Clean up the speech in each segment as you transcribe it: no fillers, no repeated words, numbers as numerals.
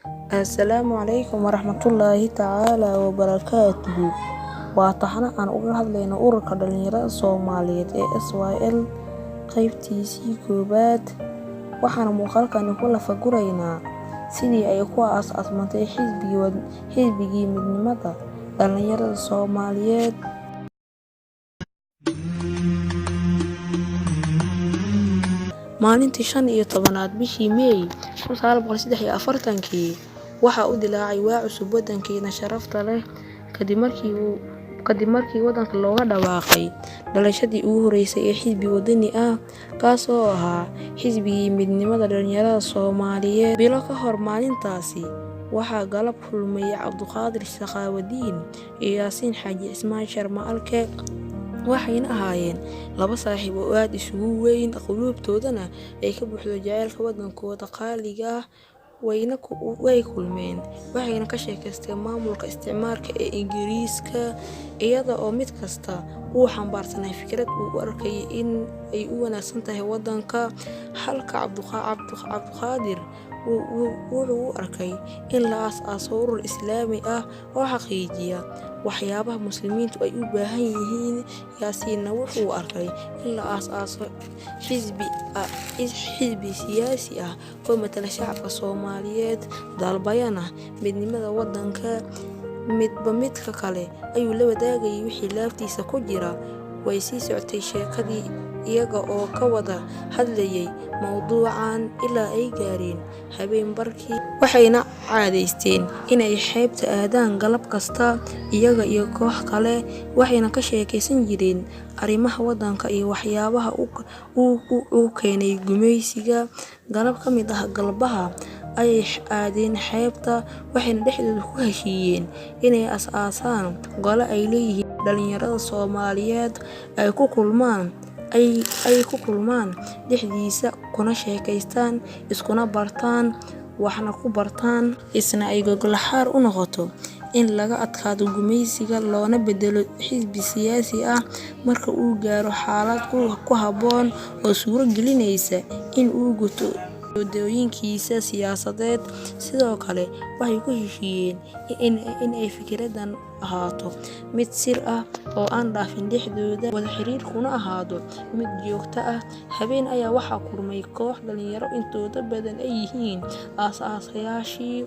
Asalaamu calaykum waraxmatullaahi tacaala wabarakaatuhu. Waa taxane aan uga hadlayno ururka dhalinyarada Soomaaliyeed ee SYL qaybtiisii koowaad. Waxaan muuqaalkani ku lafaguraynaa sidii ay ku aas-aasmantay xisbigii midnimada dhalinyarada Soomaaliyeed. Maalintii 15aad bishii May 1943 waxa uu dilaacay waa cusub waddankeena sharafta leh kadib markii waddanka looga dhawaaqay dhalashadii ugu horeysay ee xisbi wadani ah, kaas oo ahaa xisbigii midnimada dhalinyarada Soomaaliyeed. Bilo ka hor maalintaasi waxaa galab kulmay Cabdiqaadir Shaqaawadiin iyo Yaasiin Xaaji Cismaan Sharma-Arke. Waxayna ahaayeen laba saaxiib oo aad isugu weyn, qulubtoodana ay ka buuxdo jacaylka waddankooda qaaliga ah. Way kulmeen, waxayna ka sheekaysteen maamulka isticmaalka ee Ingiriiska, iyada oo mid kasta uu xambaarsanaa fikrad uu u arkayay in ay u wanaagsan tahay waddanka. Halka Cabdiqaadir wuxuu u arkay in la aas-aaso urur islaami ah oo xaqiijiya waxyaabaha muslimiintu ay u baahan yihiin. Yaasiinna wuxuu arkay in la aas-aaso xisbi siyaasi ah oo matala shacabka Soomaaliyeed, dalbanaya midnimada waddanka. Midba midka kale ayuu la wadaagayay wixii laabtiisa ku jira. Way sii socotay sheekadii iyaga oo ka wada hadlayay mowduucan ilaa ay gaareen habeen barkii. Waxayna caadaysteen inay xeebta aadaan galab kasta, iyaga iyo koox kale, waxayna ka sheekaysan jireen arrimaha waddanka iyo waxyaabaha uu keenay gumaysiga. Galab ka mid ah galbaha ayay aadeen xeebta, waxayna dhexdooda ku heshiiyeen inay aas-aasaan gole ay leeyihiin dhalinyarada Soomaaliyeed, ay ku kulmaan dhexdiisa, kuna sheekaystaan, iskuna bartaan, waxna ku bartaan, isna ay gogol xaar u noqoto in laga adkaado gumaysiga loona beddelo xisbi siyaasi ah marka uu gaaro xaalad ku habboon oo suuro gelinaysa in uu guto ujeedooyinkiisa siyaasadeed. Sidoo kale waxay ku heshiiyeen in ay fikraddan ahaato mid sir ah oo aan dhaafin dhexdooda, wada xiriirkuna ahaado mid joogto ah. Habeen ayaa waxaa kulmay koox dhalinyaro intooda badan ay yihiin aas-aasayaashii.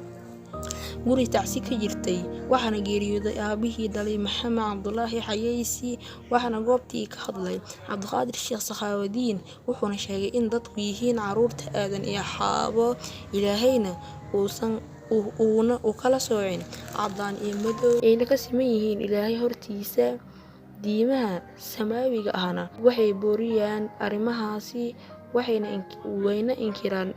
Guri tacsi ka jirtay, waxaana geeriyooday aabihii dhalay Maxamed Cabdulaahi Xayeysi. Waxaana goobtii ka hadlay Cabdiqaadir Shaqaawadiin, wuxuuna sheegay in dadku yihiin carruurta Aadan iyo Xaawo, Ilaahayna uuna u kala soocin caddaan iyo madow, ayna ka siman yihiin Ilaahay hortiisa. Diimaha samaawiga ahna waxay booriyaan arrimahaasi, wayna inkiraan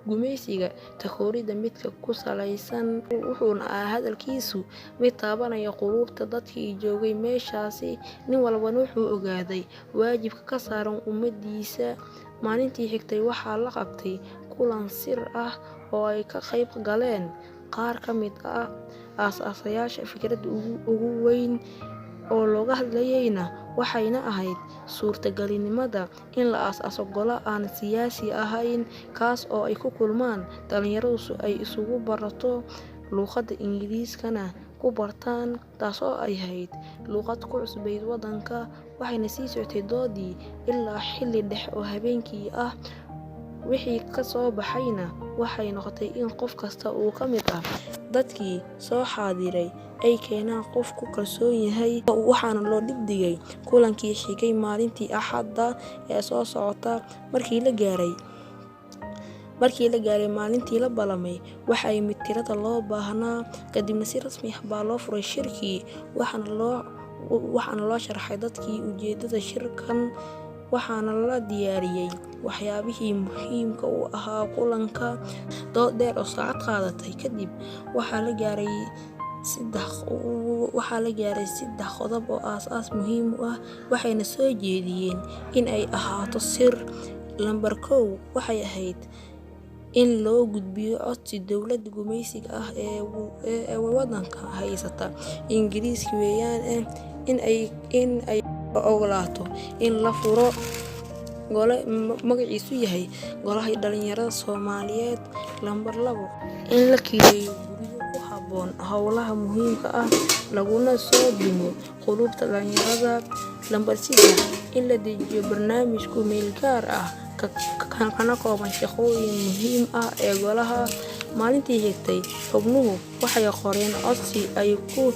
gumaysiga takooridda midka ku salaysan. Wuxuuna ahaa hadalkiisu mid taabanaya qulubta dadkii joogay meeshaasi. Nin walbana wuxuu ogaaday waajibka ka saaran ummaddiisa. Maalintii xigtay waxaa la qabtay kulan sir ah oo ay ka qayb galeen qaar ka mid ah aas-aasayaasha. Fikradda ugu weyn oo looga hadlayayna waxayna ahayd suurtagalnimada in la aas-aaso gole aan siyaasi ahayn, kaas oo ay ku kulmaan dhalinyaradu si ay isugu barato luuqadda Ingiriiskana ku bartaan, taasoo ay ahayd luuqad ku cusbayd waddanka. Waxayna sii socotay doodii ilaa xilli dhexe oo habeenkii ah. Wixii ka soo baxayna waxay noqotay in qof kasta oo ka mid ah dadkii soo xaadiray ay keenaan qof ku kalsoon yahay. Waxaana loo dhigay kulankii xigay maalintii Axadda ee soo socota. Markii la gaaray maalintii la ballamay, waxaa yimid tirada loo baahnaa, kadibna si rasmi ah baa loo furay shirkii. Waxaana loo sharxay dadkii ujeedada shirkan, waxaana la diyaariyay waxyaabihii muhiimka u ahaa kulanka. Dood dheer oo saacad qaadatay kadib, waxaa la gaaray 3 qodob oo aas-aas muhiim u ah, waxayna soo jeediyeen in ay ahaato sir. Lambar 1 waxay ahayd in loo gudbiyo codsi dowladda gumaysiga ah ee waddanka haysata Ingiriiska weeyaan in ay oggolaato in la furo magaciisu yahay Golaha Dhalinyarada Soomaaliyeed. Lambar 2 in la kireeyo guryo ku habboon howlaha muhiimka ah laguna soo dhimo qulubta dhalinyarada. Lambar 3 in la dejiyo barnaamij ku meel gaar ah kana kooban shaqooyin muhiim ah ee golaha. Maalintii xigtay, xubnuhu waxay qoreen codsi ay u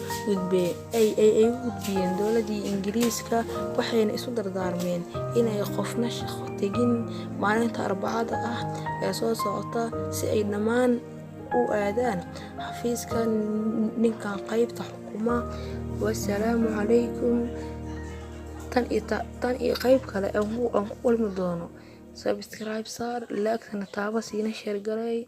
gudbiyeen dowladda Ingiriiska, waxayna isu dardaarmeen inay qofna shaqo tagin maalinta Arbacada ah ee soo socota si ay dhammaan u aadaan xafiiska ninka qaybta xukuma. Wassalaamu calaykum. Tan iyo qayb kale aan ku kulmi doono. Subscribe saar, like-na taabo, siina share garay.